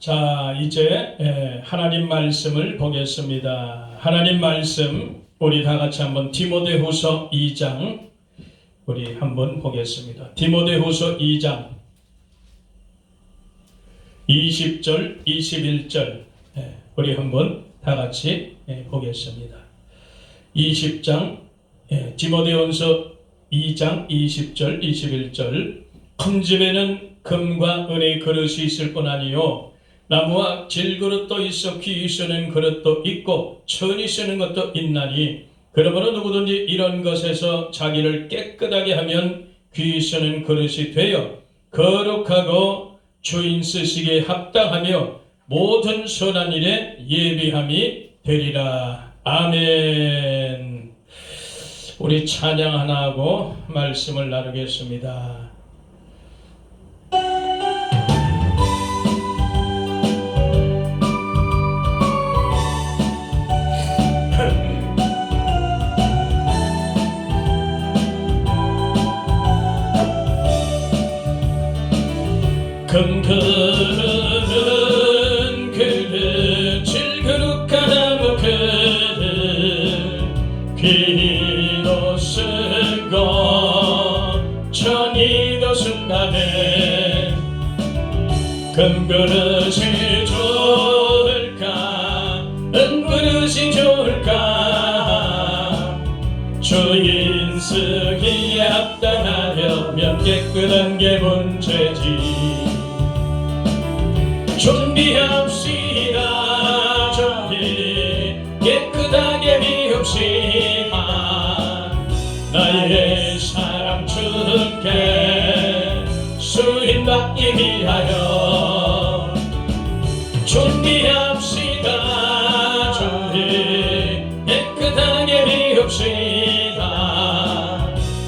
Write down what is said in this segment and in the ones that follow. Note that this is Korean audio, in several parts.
자, 이제 하나님 말씀을 보겠습니다. 하나님 말씀 우리 다 같이 한번 디모데후서 2장 우리 한번 보겠습니다. 디모데후서 2장 20절, 21절 우리 한번 다 같이 보겠습니다. 20장 디모데후서 2장 20절, 21절 큰 집에는 금과 은의 그릇이 있을 뿐 아니요 나무와 질그릇도 있어 귀히 쓰는 그릇도 있고 천히 쓰는 것도 있나니 그러므로 누구든지 이런 것에서 자기를 깨끗하게 하면 귀히 쓰는 그릇이 되어 거룩하고 주인 쓰시기에 합당하며 모든 선한 일에 예비함이 되리라. 아멘. 우리 찬양 하나 하고 말씀을 나누겠습니다. 금그릇은 그릇 질그릇과 나무 그릇 귀도 쓰고 천이도 쓴다네. 금그릇이 좋을까 은그릇이 좋을까 주인 쓰기에 합당하려면 깨끗한 게 문제지. 준비합시다. 준비 깨끗하게 비웁시다. 나의 사랑 주께 수인받기 위하여 준비합시다. 준비 깨끗하게 비웁시다.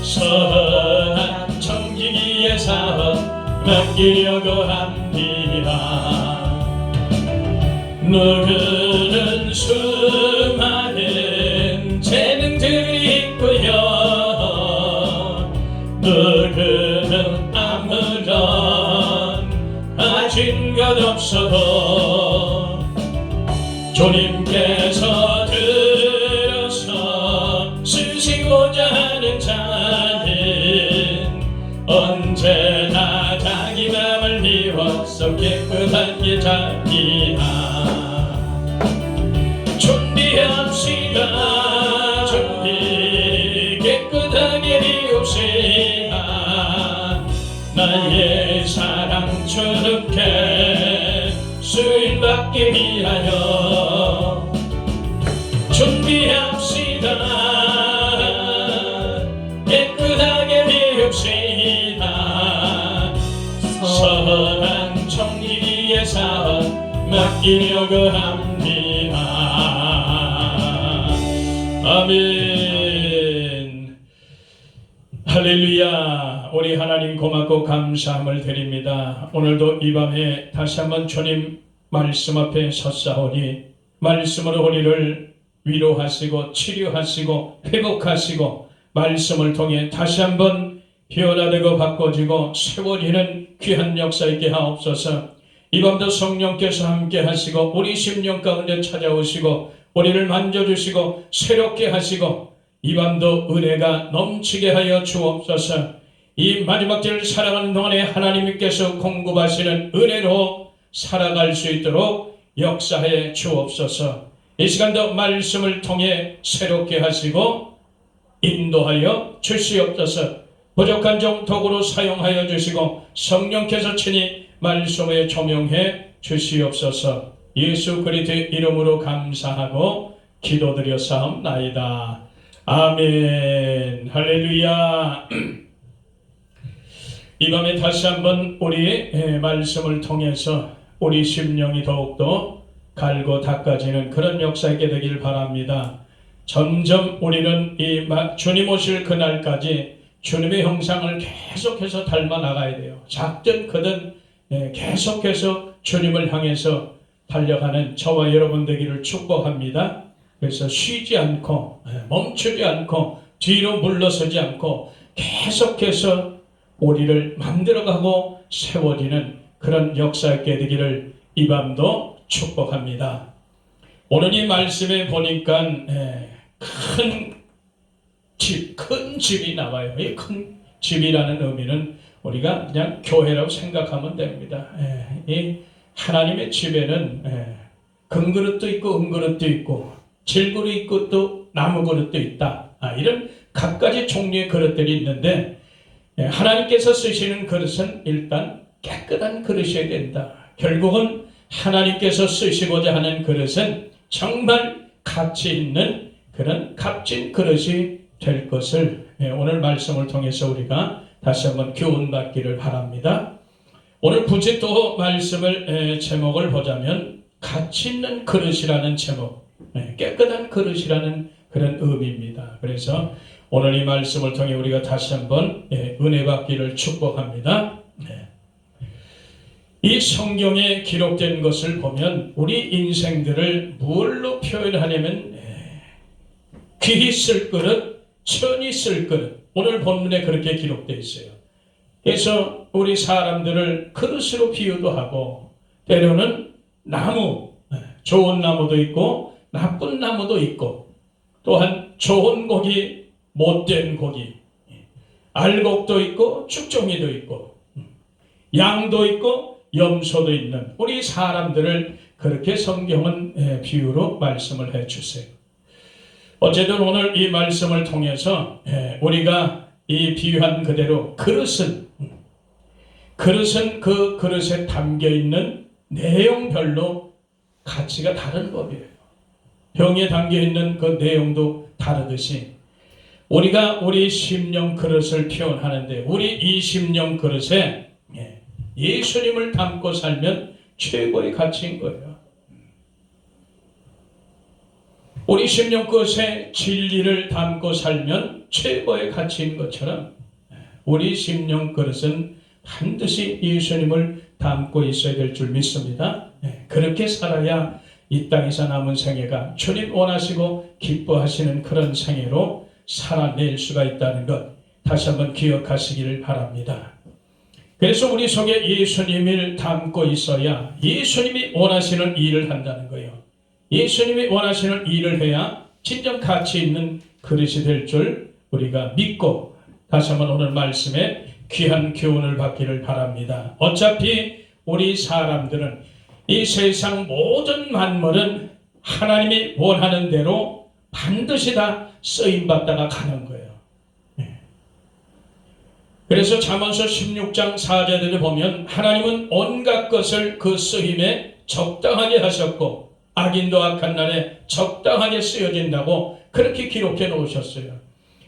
선한 청지기의 사업 맡기려고 합니다. 누구는 수많은 재능들이 있고요 누구는 아무런 가진 것 없어도 주님께서 들어서 쓰시고자 하는 자는 언제나 자기 맘을 비워서 깨끗하게 자기나 준비합시다. 준비 깨끗하게 비웁시다. 나의 사랑 주께 수인받기 위하여 준비합시다. 깨끗하게 비웁시다. 선한 청지기의 사업 맡기려고 합니다. 아멘. 할렐루야. 우리 하나님 고맙고 감사함을 드립니다. 오늘도 이 밤에 다시 한번 주님 말씀 앞에 섰사오니 말씀으로 우리를 위로하시고 치료하시고 회복하시고 말씀을 통해 다시 한번 변화되고 바꿔지고 세워지는 귀한 역사 있게 하옵소서. 이 밤도 성령께서 함께 하시고 우리 심령 가운데 찾아오시고 우리를 만져주시고 새롭게 하시고 이 밤도 은혜가 넘치게 하여 주옵소서. 이 마지막 때를 살아가는 동안에 하나님께서 공급하시는 은혜로 살아갈 수 있도록 역사해 주옵소서. 이 시간도 말씀을 통해 새롭게 하시고 인도하여 주시옵소서. 부족한 종 도구로 사용하여 주시고 성령께서 친히 말씀에 조명해 주시옵소서. 예수 그리스도의 이름으로 감사하고 기도드렸사옵나이다. 아멘. 할렐루야. 이 밤에 다시 한번 우리의 말씀을 통해서 우리 심령이 더욱더 갈고 닦아지는 그런 역사 있게 되길 바랍니다. 점점 우리는 이 주님 오실 그날까지 주님의 형상을 계속해서 닮아 나가야 돼요. 작든 크든 계속해서 주님을 향해서 달려가는 저와 여러분 되기를 축복합니다. 그래서 쉬지 않고 멈추지 않고 뒤로 물러서지 않고 계속해서 우리를 만들어가고 세워지는 그런 역사 있게 되기를 이 밤도 축복합니다. 오늘 이 말씀에 보니까 큰 집이 나와요. 이 큰 집이라는 의미는 우리가 그냥 교회라고 생각하면 됩니다. 이 하나님의 집에는 금그릇도 있고 은그릇도 있고 질그릇 있고 또 나무그릇도 있다. 이런 각가지 종류의 그릇들이 있는데 하나님께서 쓰시는 그릇은 일단 깨끗한 그릇이어야 된다. 결국은 하나님께서 쓰시고자 하는 그릇은 정말 가치 있는 그런 값진 그릇이 될 것을 오늘 말씀을 통해서 우리가 다시 한번 교훈받기를 바랍니다. 오늘 굳이 또 말씀을 제목을 보자면 가치 있는 그릇이라는 제목, 깨끗한 그릇이라는 그런 의미입니다. 그래서 오늘 이 말씀을 통해 우리가 다시 한번 은혜 받기를 축복합니다. 이 성경에 기록된 것을 보면 우리 인생들을 무엇로 표현하냐면 귀히 쓸 그릇, 천히 쓸 그릇. 오늘 본문에 그렇게 기록되어 있어요. 그래서 우리 사람들을 그릇으로 비유도 하고 때로는 나무, 좋은 나무도 있고 나쁜 나무도 있고 또한 좋은 고기, 못된 고기, 알곡도 있고 쭉종이도 있고 양도 있고 염소도 있는 우리 사람들을 그렇게 성경은 비유로 말씀을 해주세요. 어쨌든 오늘 이 말씀을 통해서 우리가 이 비유한 그대로 그릇은 그 그릇에 담겨있는 내용별로 가치가 다른 법이에요. 병에 담겨있는 그 내용도 다르듯이 우리가 우리 심령 그릇을 표현하는데 우리 이 심령 그릇에 예수님을 담고 살면 최고의 가치인 거예요. 우리 심령 그릇에 진리를 담고 살면 최고의 가치인 것처럼 우리 심령 그릇은 반드시 예수님을 담고 있어야 될 줄 믿습니다. 그렇게 살아야 이 땅에서 남은 생애가 주님 원하시고 기뻐하시는 그런 생애로 살아낼 수가 있다는 것 다시 한번 기억하시기를 바랍니다. 그래서 우리 속에 예수님을 담고 있어야 예수님이 원하시는 일을 한다는 거예요. 예수님이 원하시는 일을 해야 진정 가치 있는 그릇이 될 줄 우리가 믿고 다시 한번 오늘 말씀에 귀한 교훈을 받기를 바랍니다. 어차피 우리 사람들은 이 세상 모든 만물은 하나님이 원하는 대로 반드시 다 쓰임받다가 가는 거예요. 그래서 잠언서 16장 4절에 보면 하나님은 온갖 것을 그 쓰임에 적당하게 하셨고 악인도 악한 날에 적당하게 쓰여진다고 그렇게 기록해 놓으셨어요.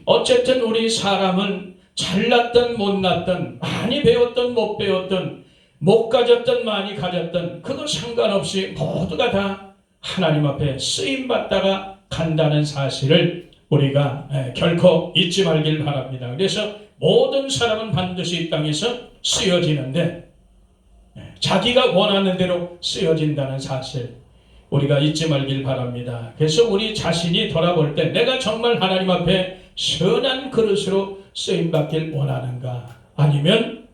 어쨌든 우리 사람은 잘났든 못났든 많이 배웠든 못 배웠든 못 가졌든 많이 가졌든 그거 상관없이 모두가 다 하나님 앞에 쓰임받다가 간다는 사실을 우리가 결코 잊지 말길 바랍니다. 그래서 모든 사람은 반드시 이 땅에서 쓰여지는데 자기가 원하는 대로 쓰여진다는 사실 우리가 잊지 말길 바랍니다. 그래서 우리 자신이 돌아볼 때 내가 정말 하나님 앞에 선한 그릇으로 쓰임받길 원하는가 아니면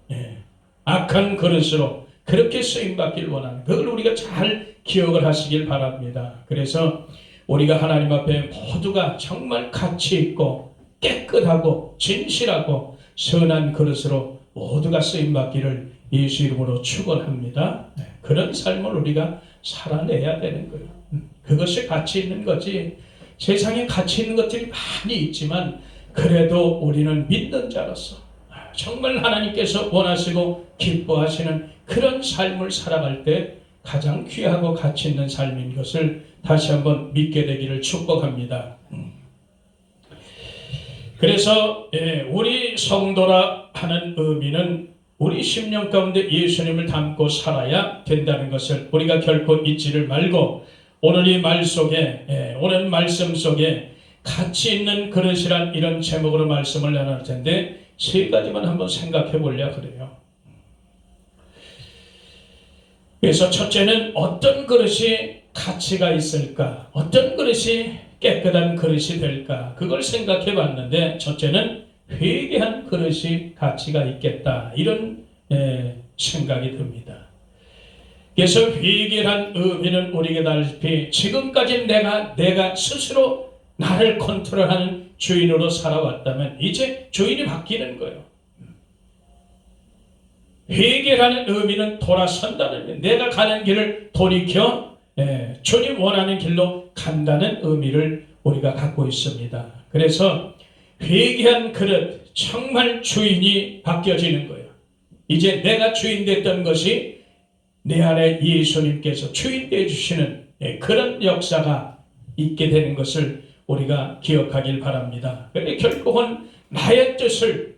악한 그릇으로 그렇게 쓰임받길 원하는가 그걸 우리가 잘 기억을 하시길 바랍니다. 그래서 우리가 하나님 앞에 모두가 정말 가치 있고 깨끗하고 진실하고 선한 그릇으로 모두가 쓰임받기를 예수 이름으로 축원합니다. 그런 삶을 우리가 살아내야 되는 거예요. 그것이 가치 있는 거지. 세상에 가치 있는 것들이 많이 있지만 그래도 우리는 믿는 자로서 정말 하나님께서 원하시고 기뻐하시는 그런 삶을 살아갈 때 가장 귀하고 가치 있는 삶인 것을 다시 한번 믿게 되기를 축복합니다. 그래서 우리 성도라 하는 의미는 우리 심령 가운데 예수님을 담고 살아야 된다는 것을 우리가 결코 잊지를 말고 오늘 이 말 속에 오늘 말씀 속에 가치 있는 그릇이란 이런 제목으로 말씀을 나눌 텐데 세 가지만 한번 생각해 보려 그래요. 그래서 첫째는 어떤 그릇이 가치가 있을까? 어떤 그릇이 깨끗한 그릇이 될까? 그걸 생각해 봤는데 첫째는 회개한 그릇이 가치가 있겠다. 이런 생각이 듭니다. 그래서 회개란 의미는 우리가 알다시피 지금까지 내가 스스로 나를 컨트롤하는 주인으로 살아왔다면 이제 주인이 바뀌는 거예요. 회개라는 의미는 돌아선다는 의미, 내가 가는 길을 돌이켜 주님 원하는 길로 간다는 의미를 우리가 갖고 있습니다. 그래서 회개한 그릇, 정말 주인이 바뀌어지는 거예요. 이제 내가 주인 됐던 것이 내 안에 예수님께서 주인 되어주시는 그런 역사가 있게 되는 것을 우리가 기억하길 바랍니다. 그런데 결국은 나의 뜻을,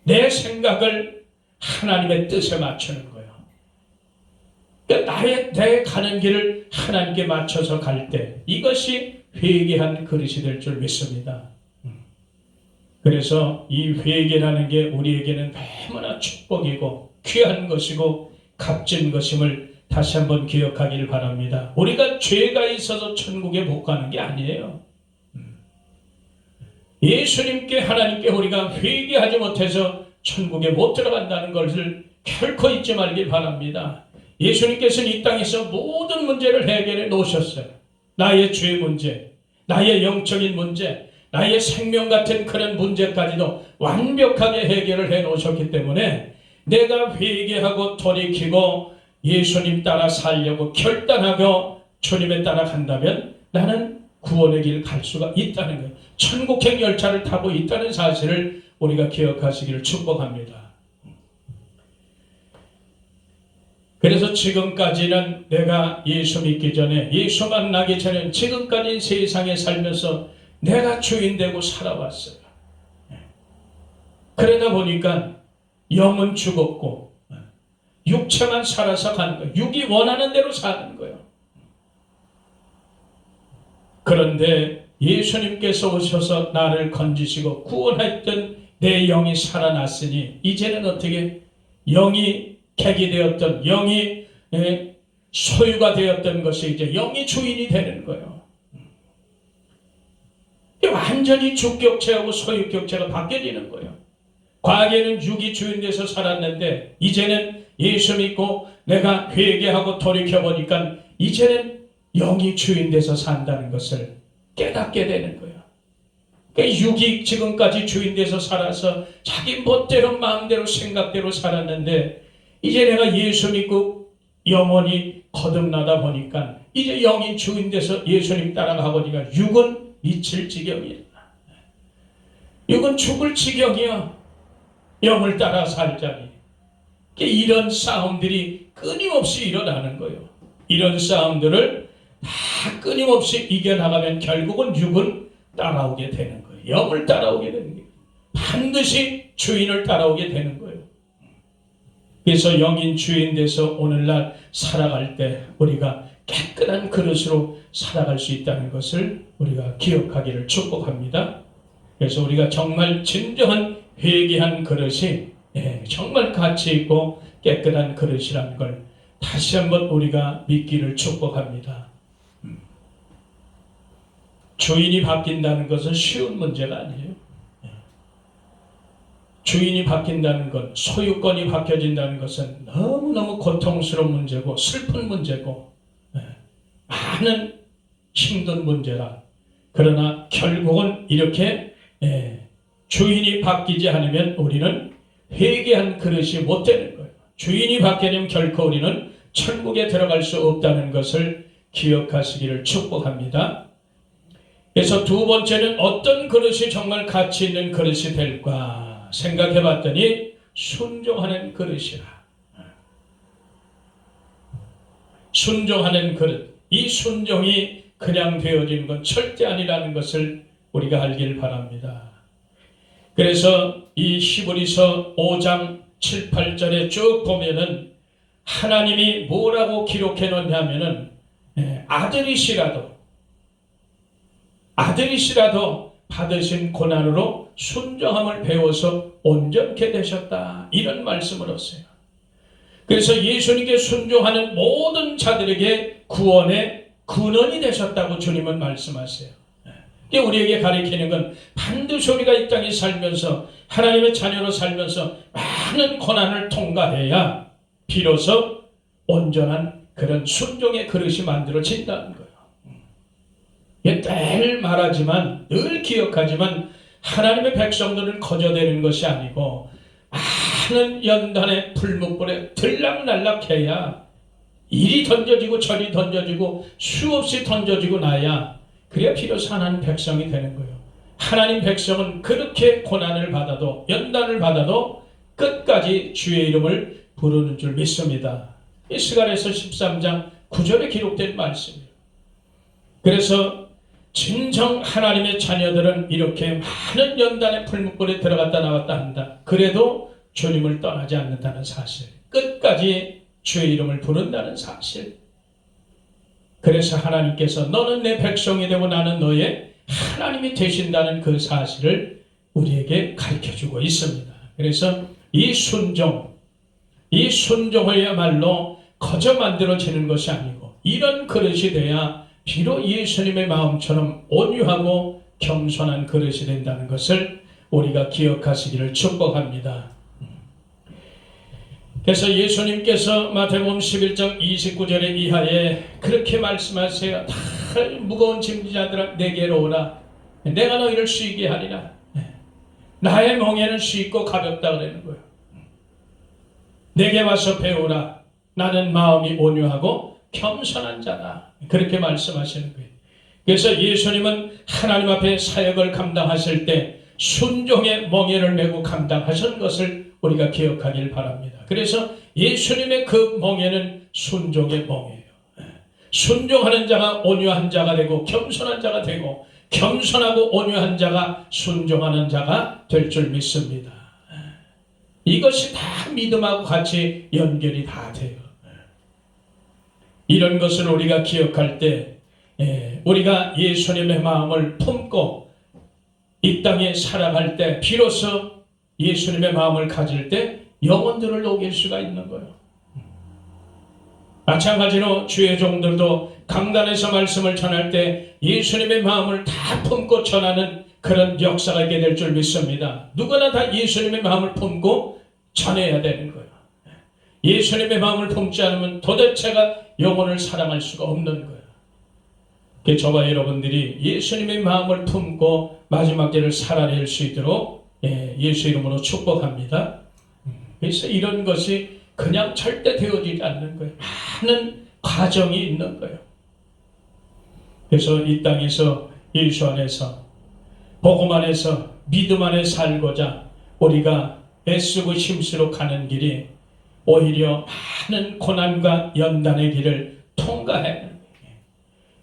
내 생각을 하나님의 뜻에 맞추는 거예요. 그러니까 내 가는 길을 하나님께 맞춰서 갈 때 이것이 회개한 그릇이 될 줄 믿습니다. 그래서 이 회개라는 게 우리에게는 너무나 축복이고 귀한 것이고 값진 것임을 다시 한번 기억하길 바랍니다. 우리가 죄가 있어서 천국에 못 가는 게 아니에요. 예수님께 하나님께 우리가 회개하지 못해서 천국에 못 들어간다는 것을 결코 잊지 말길 바랍니다. 예수님께서는 이 땅에서 모든 문제를 해결해 놓으셨어요. 나의 죄 문제, 나의 영적인 문제, 나의 생명 같은 그런 문제까지도 완벽하게 해결을 해 놓으셨기 때문에 내가 회개하고 돌이키고 예수님 따라 살려고 결단하고 주님에 따라 간다면 나는 구원의 길 갈 수가 있다는 거예요. 천국행 열차를 타고 있다는 사실을 우리가 기억하시기를 축복합니다. 그래서 지금까지는 내가 예수 믿기 전에, 예수 만나기 전에 지금까지 세상에 살면서 내가 주인 되고 살아왔어요. 그러다 보니까 영은 죽었고 육체만 살아서 가는 거예요. 육이 원하는 대로 사는 거예요. 그런데 예수님께서 오셔서 나를 건지시고 구원했던 내 영이 살아났으니 이제는 어떻게 영이 객이 되었던, 영이 소유가 되었던 것이 이제 영이 주인이 되는 거예요. 완전히 주격체하고 소유격체가 바뀌어지는 거예요. 과거에는 육이 주인 돼서 살았는데 이제는 예수 믿고 내가 회개하고 돌이켜보니까 이제는 영이 주인 돼서 산다는 것을 깨닫게 되는 거예요. 그러니까 육이 지금까지 주인 돼서 살아서 자기 멋대로 마음대로 생각대로 살았는데 이제 내가 예수 믿고 영원히 거듭나다 보니까 이제 영이 주인 돼서 예수님 따라가고 보니까 육은 미칠 지경이야. 육은 죽을 지경이야. 영을 따라 살자니. 이런 싸움들이 끊임없이 일어나는 거예요. 이런 싸움들을 다 끊임없이 이겨나가면 결국은 육은 따라오게 되는 거예요. 영을 따라오게 되는 거예요. 반드시 주인을 따라오게 되는 거예요. 그래서 영인 주인 돼서 오늘날 살아갈 때 우리가 깨끗한 그릇으로 살아갈 수 있다는 것을 우리가 기억하기를 축복합니다. 그래서 우리가 정말 진정한 회개한 그릇이 정말 가치 있고 깨끗한 그릇이라는 걸 다시 한번 우리가 믿기를 축복합니다. 주인이 바뀐다는 것은 쉬운 문제가 아니에요. 주인이 바뀐다는 것, 소유권이 바뀌어진다는 것은 너무너무 고통스러운 문제고 슬픈 문제고 많은 힘든 문제라. 그러나 결국은 이렇게 주인이 바뀌지 않으면 우리는 회개한 그릇이 못 되는 거예요. 주인이 바뀌려면 결코 우리는 천국에 들어갈 수 없다는 것을 기억하시기를 축복합니다. 그래서 두 번째는 어떤 그릇이 정말 가치 있는 그릇이 될까 생각해 봤더니 순종하는 그릇이라. 순종하는 그릇. 이 순종이 그냥 되어지는 건 절대 아니라는 것을 우리가 알길 바랍니다. 그래서 이 히브리서 5장 7, 8절에 쭉 보면은 하나님이 뭐라고 기록해 놓냐면은 아들이시라도 받으신 고난으로 순종함을 배워서 온전케 되셨다. 이런 말씀을 했어요. 그래서 예수님께 순종하는 모든 자들에게 구원의 근원이 되셨다고 주님은 말씀하세요. 우리에게 가르치는 건 반드시 우리가 이 땅에 살면서 하나님의 자녀로 살면서 많은 고난을 통과해야 비로소 온전한 그런 순종의 그릇이 만들어진다는 거예요. 늘 말하지만, 늘 기억하지만 하나님의 백성들은 거저대는 것이 아니고 많은 연단의 풀무불에 들락날락해야 이리 던져지고 저리 던져지고 수없이 던져지고 나야, 그래야 비로소 하나님 백성이 되는 거예요. 하나님 백성은 그렇게 고난을 받아도, 연단을 받아도 끝까지 주의 이름을 부르는 줄 믿습니다. 이 스가랴서 13장 9절에 기록된 말씀이에요. 그래서 진정 하나님의 자녀들은 이렇게 많은 연단의 풀무불에 들어갔다 나왔다 한다. 그래도 주님을 떠나지 않는다는 사실, 끝까지 주의 이름을 부른다는 사실. 그래서 하나님께서 너는 내 백성이 되고 나는 너의 하나님이 되신다는 그 사실을 우리에게 가르쳐주고 있습니다. 그래서 이 순종을야말로 거저 만들어지는 것이 아니고, 이런 그릇이 돼야 비록 예수님의 마음처럼 온유하고 겸손한 그릇이 된다는 것을 우리가 기억하시기를 축복합니다. 그래서 예수님께서 마태복음 11장 29절의 이하에 그렇게 말씀하세요. 다 무거운 짐지자들아 내게로 오라. 내가 너희를 쉬게 하리라. 나의 멍에는 쉽고 가볍다 그러는 거예요. 내게 와서 배우라. 나는 마음이 온유하고 겸손한 자다. 그렇게 말씀하시는 거예요. 그래서 예수님은 하나님 앞에 사역을 감당하실 때 순종의 멍에를 메고 감당하신 것을 우리가 기억하길 바랍니다. 그래서 예수님의 그 멍에는 순종의 멍이에요. 순종하는 자가 온유한 자가 되고 겸손한 자가 되고, 겸손하고 온유한 자가 순종하는 자가 될 줄 믿습니다. 이것이 다 믿음하고 같이 연결이 다 돼요. 이런 것을 우리가 기억할 때, 우리가 예수님의 마음을 품고 이 땅에 살아갈 때, 비로소 예수님의 마음을 가질 때 영혼들을 녹일 수가 있는 거예요. 마찬가지로 주의 종들도 강단에서 말씀을 전할 때 예수님의 마음을 다 품고 전하는 그런 역사가 있게 될 줄 믿습니다. 누구나 다 예수님의 마음을 품고 전해야 되는 거예요. 예수님의 마음을 품지 않으면 도대체가 영혼을 사랑할 수가 없는 거예요. 저와 여러분들이 예수님의 마음을 품고 마지막 때를 살아낼 수 있도록 예수 이름으로 축복합니다. 그래서 이런 것이 그냥 절대 되어지지 않는 거예요. 많은 과정이 있는 거예요. 그래서 이 땅에서 예수 안에서, 복음 안에서, 믿음 안에 살고자 우리가 애쓰고 힘쓰러 가는 길이 오히려 많은 고난과 연단의 길을 통과해야 합니다.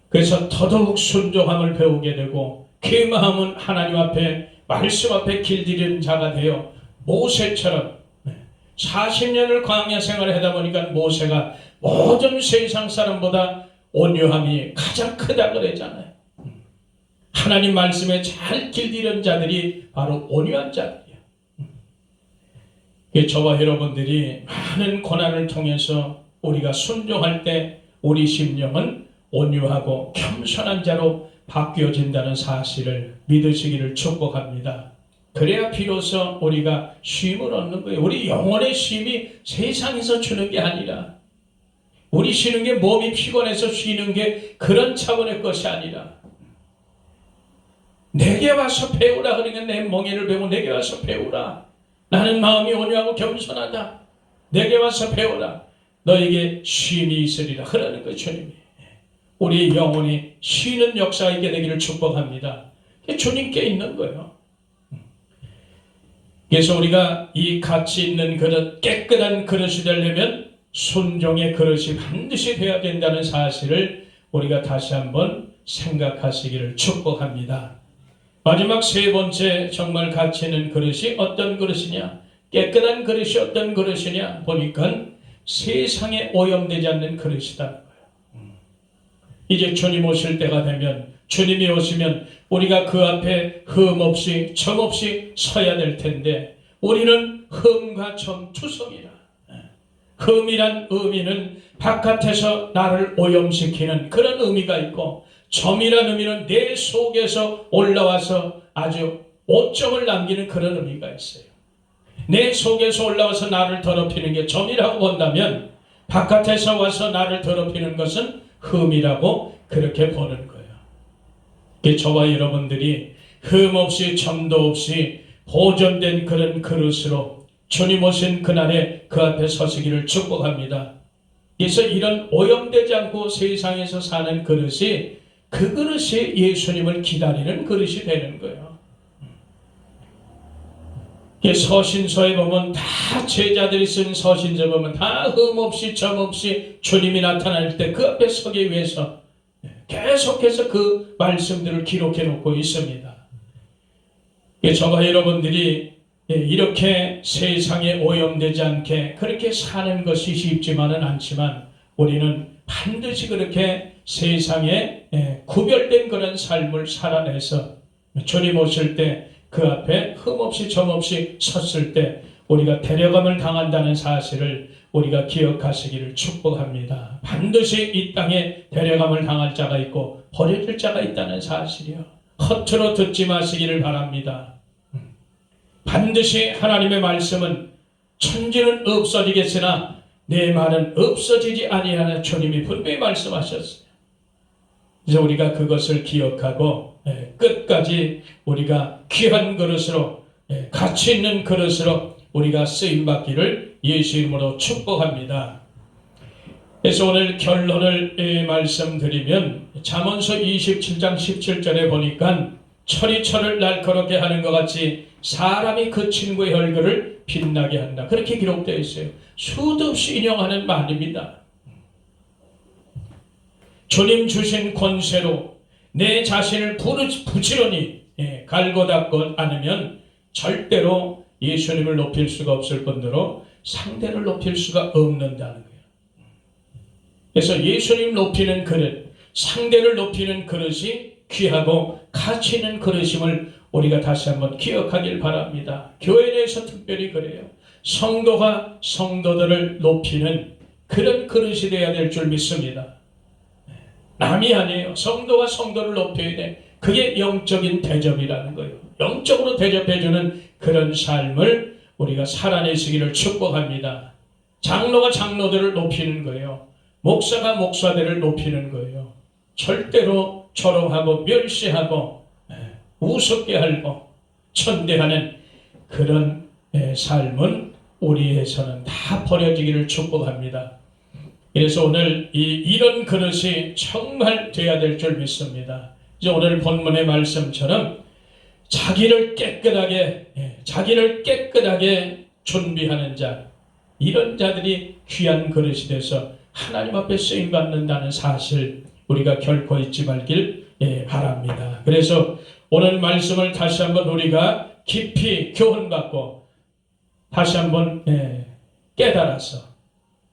그래서 더더욱 순종함을 배우게 되고, 그 마음은 하나님 앞에, 말씀 앞에 길들이는 자가 되어 모세처럼 40년을 광야 생활을 하다 보니까 모세가 모든 세상 사람보다 온유함이 가장 크다 그러잖아요. 하나님 말씀에 잘 길들인 자들이 바로 온유한 자들이에요. 저와 여러분들이 많은 고난을 통해서 우리가 순종할 때 우리 심령은 온유하고 겸손한 자로 바뀌어진다는 사실을 믿으시기를 축복합니다. 그래야 비로소 우리가 쉼을 얻는 거예요. 우리 영혼의 쉼이 세상에서 주는 게 아니라, 우리 쉬는 게 몸이 피곤해서 쉬는 게 그런 차원의 것이 아니라, 내게 와서 배우라. 그러니까 내 멍에를 배우고 내게 와서 배우라. 나는 마음이 온유하고 겸손하다. 내게 와서 배우라. 너에게 쉼이 있으리라. 그러는 거예요, 주님이. 우리 영혼이 쉬는 역사가 있게 되기를 축복합니다. 주님께 있는 거예요. 그래서 우리가 이 가치 있는 그릇, 깨끗한 그릇이 되려면 순종의 그릇이 반드시 되어야 된다는 사실을 우리가 다시 한번 생각하시기를 축복합니다. 마지막 세 번째 정말 가치 있는 그릇이 어떤 그릇이냐, 깨끗한 그릇이 어떤 그릇이냐 보니까 세상에 오염되지 않는 그릇이다. 이제 주님 오실 때가 되면, 주님이 오시면 우리가 그 앞에 흠 없이 점 없이 서야 될 텐데, 우리는 흠과 점 투성이라. 흠이란 의미는 바깥에서 나를 오염시키는 그런 의미가 있고, 점이란 의미는 내 속에서 올라와서 아주 오점을 남기는 그런 의미가 있어요. 내 속에서 올라와서 나를 더럽히는 게 점이라고 본다면, 바깥에서 와서 나를 더럽히는 것은 흠이라고 그렇게 보는 거예요. 저와 여러분들이 흠 없이 점도 없이 보존된 그런 그릇으로 주님 오신 그날에 그 앞에 서시기를 축복합니다. 그래서 이런 오염되지 않고 세상에서 사는 그릇이, 그 그릇이 예수님을 기다리는 그릇이 되는 거예요. 서신서에 보면 다 제자들이 쓴 서신서 보면 다 흠 없이 점 없이 주님이 나타날 때 그 앞에 서기 위해서 계속해서 그 말씀들을 기록해 놓고 있습니다. 저와 여러분들이 이렇게 세상에 오염되지 않게 그렇게 사는 것이 쉽지만은 않지만, 우리는 반드시 그렇게 세상에 구별된 그런 삶을 살아내서 주님 오실 때 그 앞에 흠없이 점없이 섰을 때 우리가 데려감을 당한다는 사실을 우리가 기억하시기를 축복합니다. 반드시 이 땅에 데려감을 당할 자가 있고 버려질 자가 있다는 사실이요. 허투루 듣지 마시기를 바랍니다. 반드시 하나님의 말씀은 천지는 없어지겠으나 내 말은 없어지지 아니하는 주님이 분명히 말씀하셨어요. 그래서 우리가 그것을 기억하고 끝까지 우리가 귀한 그릇으로, 가치 있는 그릇으로 우리가 쓰임받기를 예수 이름으로 축복합니다. 그래서 오늘 결론을 말씀드리면 잠언서 27장 17절에 보니까 철이 철을 날카롭게 하는 것 같이 사람이 그 친구의 얼굴을 빛나게 한다, 그렇게 기록되어 있어요. 수도 없이 인용하는 말입니다. 주님 주신 권세로 내 자신을 부지런히 갈고 닦고 않으면 절대로 예수님을 높일 수가 없을 뿐더러 상대를 높일 수가 없는다는 거예요. 그래서 예수님 높이는 그릇, 상대를 높이는 그릇이 귀하고 가치 있는 그릇임을 우리가 다시 한번 기억하길 바랍니다. 교회 내에서 특별히 그래요. 성도가 성도들을 높이는 그런 그릇이 되어야 될 줄 믿습니다. 남이 아니에요. 성도가 성도를 높여야 돼. 그게 영적인 대접이라는 거예요. 영적으로 대접해주는 그런 삶을 우리가 살아내시기를 축복합니다. 장로가 장로들을 높이는 거예요. 목사가 목사들을 높이는 거예요. 절대로 조롱하고 멸시하고 우습게 하고 천대하는 그런 삶은 우리에서는 다 버려지기를 축복합니다. 그래서 오늘 이런 그릇이 정말 돼야 될 줄 믿습니다. 이제 오늘 본문의 말씀처럼 자기를 깨끗하게 준비하는 자, 이런 자들이 귀한 그릇이 돼서 하나님 앞에 쓰임받는다는 사실 우리가 결코 잊지 말길 바랍니다. 그래서 오늘 말씀을 다시 한번 우리가 깊이 교훈받고 다시 한번 깨달아서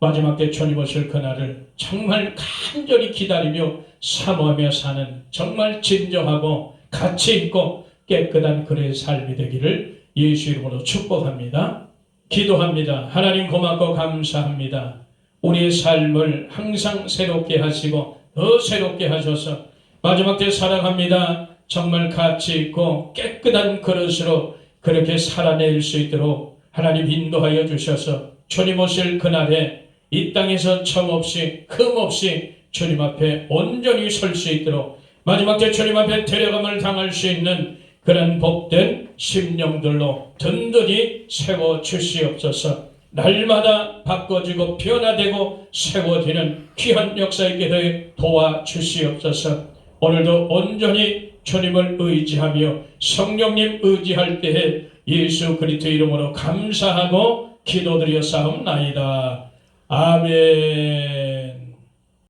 마지막 때 주님 오실 그날을 정말 간절히 기다리며 사모하며 사는 정말 진정하고 가치 있고 깨끗한 그의 삶이 되기를 예수 이름으로 축복합니다. 기도합니다. 하나님 고맙고 감사합니다. 우리의 삶을 항상 새롭게 하시고 더 새롭게 하셔서 마지막 때 사랑합니다. 정말 가치 있고 깨끗한 그릇으로 그렇게 살아낼 수 있도록 하나님 인도하여 주셔서 주님 오실 그날에 이 땅에서 점 없이 흠 없이 주님 앞에 온전히 설 수 있도록 마지막 때 주님 앞에 데려감을 당할 수 있는 그런 복된 심령들로 든든히 세워주시옵소서. 날마다 바꿔지고 변화되고 세워지는 귀한 역사 있게 되 도와주시옵소서. 오늘도 온전히 주님을 의지하며 성령님 의지할 때에 예수 그리스도 이름으로 감사하고 기도드려 싸움나이다. 아멘.